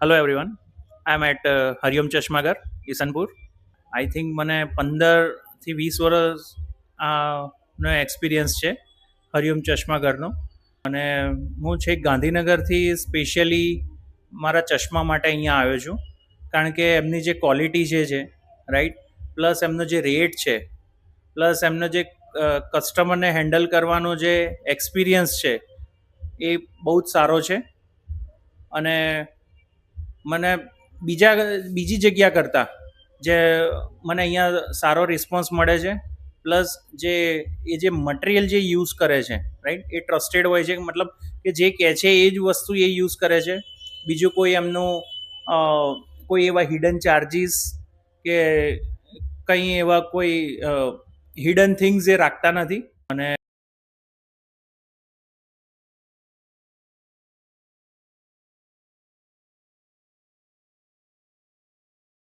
Hello everyone, I am at Hariom Chashmagar, Isanpur. આઈ થિંક મને 15 થી 20 વર્ષ નો એક્સપિરિયન્સ છે હરિઓમ ચશ્માગરનો. અને હું છેક ગાંધીનગરથી સ્પેશિયલી મારા ચશ્મા માટે અહીંયા આવ્યો છું, કારણ કે એમની જે ક્વોલિટી છે રાઈટ, પ્લસ એમનો જે રેટ છે, પ્લસ એમનો જે કસ્ટમરને હેન્ડલ કરવાનો જે એક્સપિરિયન્સ છે એ બહુ જ સારો છે. અને મને બીજી જગ્યા કરતાં જે મને અહીંયા સારો રિસ્પોન્સ મળે છે, પ્લસ જે મટીરિયલ જે યુઝ કરે છે રાઈટ, એ ટ્રસ્ટેડ હોય છે. મતલબ કે જે કહે છે એ જ વસ્તુ એ યુઝ કરે છે. બીજું કોઈ એમનું કોઈ એવા હિડન ચાર્જીસ કે કંઈ એવા કોઈ હિડન થિંગ્સ એ રાખતા નથી. અને